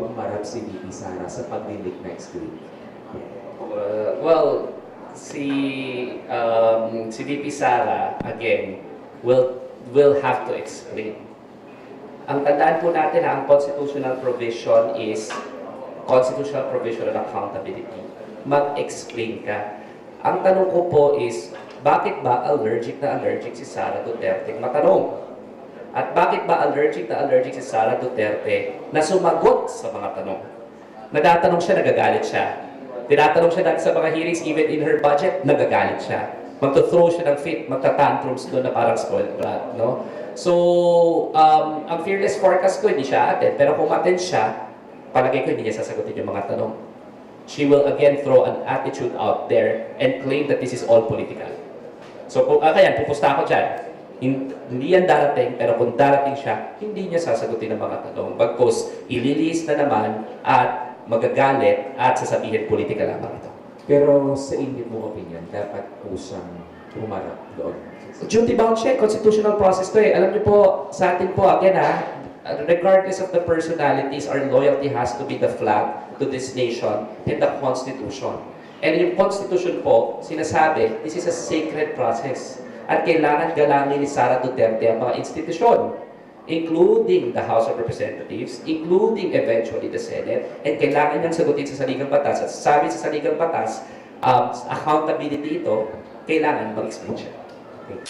bang humarap si VP Sara sa paglilik next week? Well, si VP Sara, again, will have to explain. Ang tandaan po natin ang constitutional provision is constitutional provision on accountability. Mag-explain ka. Ang tanong ko po is, bakit ba allergic si Sara Duterte matanong? At bakit ba allergic si Sara Duterte na sumagot sa mga tanong? Nadatanong siya, nagagalit siya. Tinatanong siya dati sa mga hearings, even in her budget, nagagalit siya. Magto-throw siya ng fit, magta-tantrums doon na parang spoiled brat, no? So, ang fearless forecast ko, hindi siya attend. Pero kung attend siya, palagay ko hindi niya sasagutin yung mga tanong. She will again throw an attitude out there and claim that this is all political. So, kaya pupusta ako dyan. Hindi yan darating, pero kung darating siya, hindi niya sasagutin ang mga tanong. Bagkus, ililis na naman at magagalit at sasabihin politika lamang ito. Pero sa inyo mong opinion, dapat po siyang humarap doon. Duty bound siya, constitutional process to eh. Alam niyo po, sa atin po, again regardless of the personalities, our loyalty has to be the flag to this nation and the Constitution. And yung Constitution po, sinasabi, this is a sacred process. At kailangan galangin ni Sara Duterte ang mga institusyon, including the House of Representatives, including eventually the Senate, and kailangan niyang sagutin sa saligang batas. At sabi sa saligang batas, accountability ito, kailangan mag-explain siya. Okay.